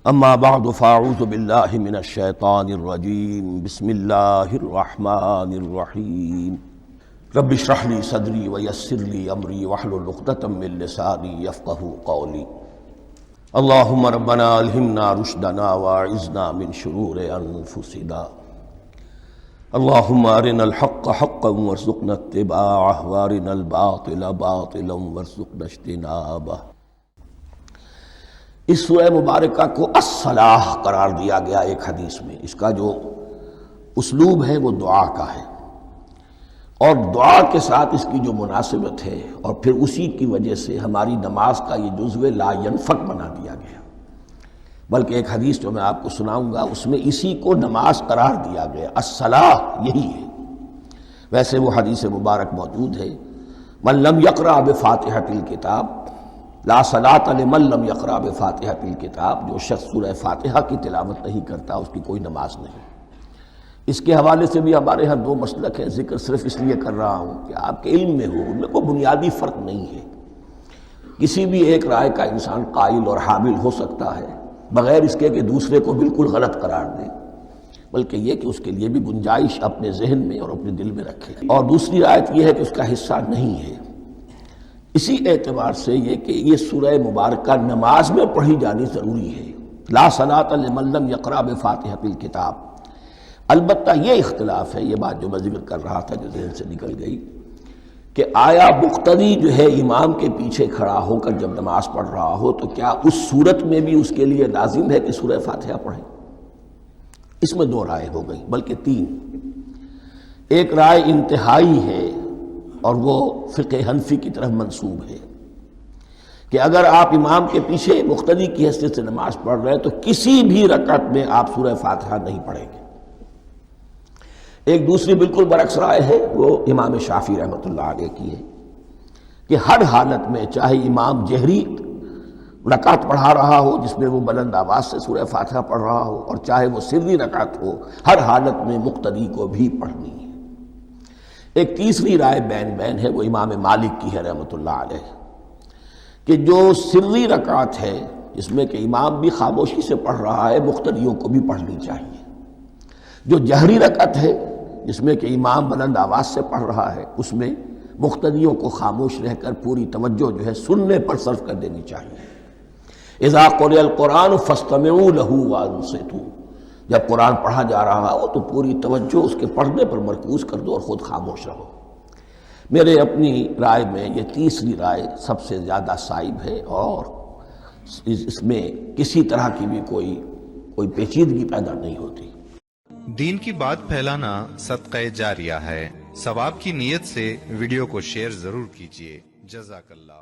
اما بعد فاعوذ باللہ من الشیطان الرجیم بسم اللہ الرحمن الرحیم رب اشرح لی صدری ویسر لی امری واحلل عقدۃ من لسانی یفقہوا قولی اللہم ربنا الہمنا رشدنا واعذنا من شرور انفسنا اللہم ارنا الحق حقا وارزقنا اتباعہ وارنا الباطل باطلا وارزقنا اجتنابہ۔ اس سورہ مبارکہ کو الصلاح قرار دیا گیا ایک حدیث میں۔ اس کا جو اسلوب ہے وہ دعا کا ہے، اور دعا کے ساتھ اس کی جو مناسبت ہے، اور پھر اسی کی وجہ سے ہماری نماز کا یہ جزو لا ینفک بنا دیا گیا۔ بلکہ ایک حدیث جو میں آپ کو سناؤں گا اس میں اسی کو نماز قرار دیا گیا، الصلاح یہی ہے۔ ویسے وہ حدیث مبارک موجود ہے، من لم یقرأ بفاتحۃ الکتاب لا صلاۃ لمن لم یقرأ بفاتحۃ الکتاب، جو شخص سورہ فاتحہ کی تلاوت نہیں کرتا اس کی کوئی نماز نہیں۔ اس کے حوالے سے بھی ہمارے ہاں دو مسلک ہیں، ذکر صرف اس لیے کر رہا ہوں کہ آپ کے علم میں ہو، ان میں کوئی بنیادی فرق نہیں ہے۔ کسی بھی ایک رائے کا انسان قائل اور حامل ہو سکتا ہے بغیر اس کے کہ دوسرے کو بالکل غلط قرار دے، بلکہ یہ کہ اس کے لیے بھی گنجائش اپنے ذہن میں اور اپنے دل میں رکھے۔ اور دوسری رائے یہ ہے کہ اس کا حصہ نہیں ہے۔ اسی اعتبار سے یہ کہ یہ سورہ مبارکہ نماز میں پڑھی جانی ضروری ہے، لا صلاۃ لمن لم یقرأ بفاتحۃ الکتاب۔ البتہ یہ اختلاف ہے، یہ بات جو میں ذکر کر رہا تھا جو ذہن سے نکل گئی، کہ آیا مقتدی جو ہے امام کے پیچھے کھڑا ہو کر جب نماز پڑھ رہا ہو تو کیا اس صورت میں بھی اس کے لیے لازم ہے کہ سورہ فاتحہ پڑھے؟ اس میں دو رائے ہو گئی، بلکہ تین۔ ایک رائے انتہائی ہے اور وہ فقہ حنفی کی طرف منسوب ہے کہ اگر آپ امام کے پیچھے مقتدی کی حیثیت سے نماز پڑھ رہے ہیں تو کسی بھی رکعت میں آپ سورہ فاتحہ نہیں پڑھیں گے۔ ایک دوسری بالکل برعکس رائے ہے، وہ امام شافعی رحمۃ اللہ علیہ کی ہے کہ ہر حالت میں، چاہے امام جہری رکعت پڑھا رہا ہو جس میں وہ بلند آواز سے سورہ فاتحہ پڑھ رہا ہو، اور چاہے وہ سری رکعت ہو، ہر حالت میں مقتدی کو بھی پڑھنی ہے۔ ایک تیسری رائے بین ہے، وہ امام مالک کی ہے رحمۃ اللہ علیہ، کہ جو سری رکعت ہے جس میں کہ امام بھی خاموشی سے پڑھ رہا ہے، مقتدیوں کو بھی پڑھنی چاہیے۔ جو جہری رکعت ہے جس میں کہ امام بلند آواز سے پڑھ رہا ہے، اس میں مقتدیوں کو خاموش رہ کر پوری توجہ جو ہے سننے پر صرف کر دینی چاہیے۔ اذا قرئ القرآن فاستمعوا له وانصتوا، جب قرآن پڑھا جا رہا ہو تو پوری توجہ اس کے پڑھنے پر مرکوز کر دو اور خود خاموش رہو۔ میرے اپنی رائے میں یہ تیسری رائے سب سے زیادہ صائب ہے، اور اس میں کسی طرح کی بھی کوئی پیچیدگی پیدا نہیں ہوتی۔ دین کی بات پھیلانا صدقہ جاریہ ہے۔ ثواب کی نیت سے ویڈیو کو شیئر ضرور کیجیے۔ جزاک اللہ۔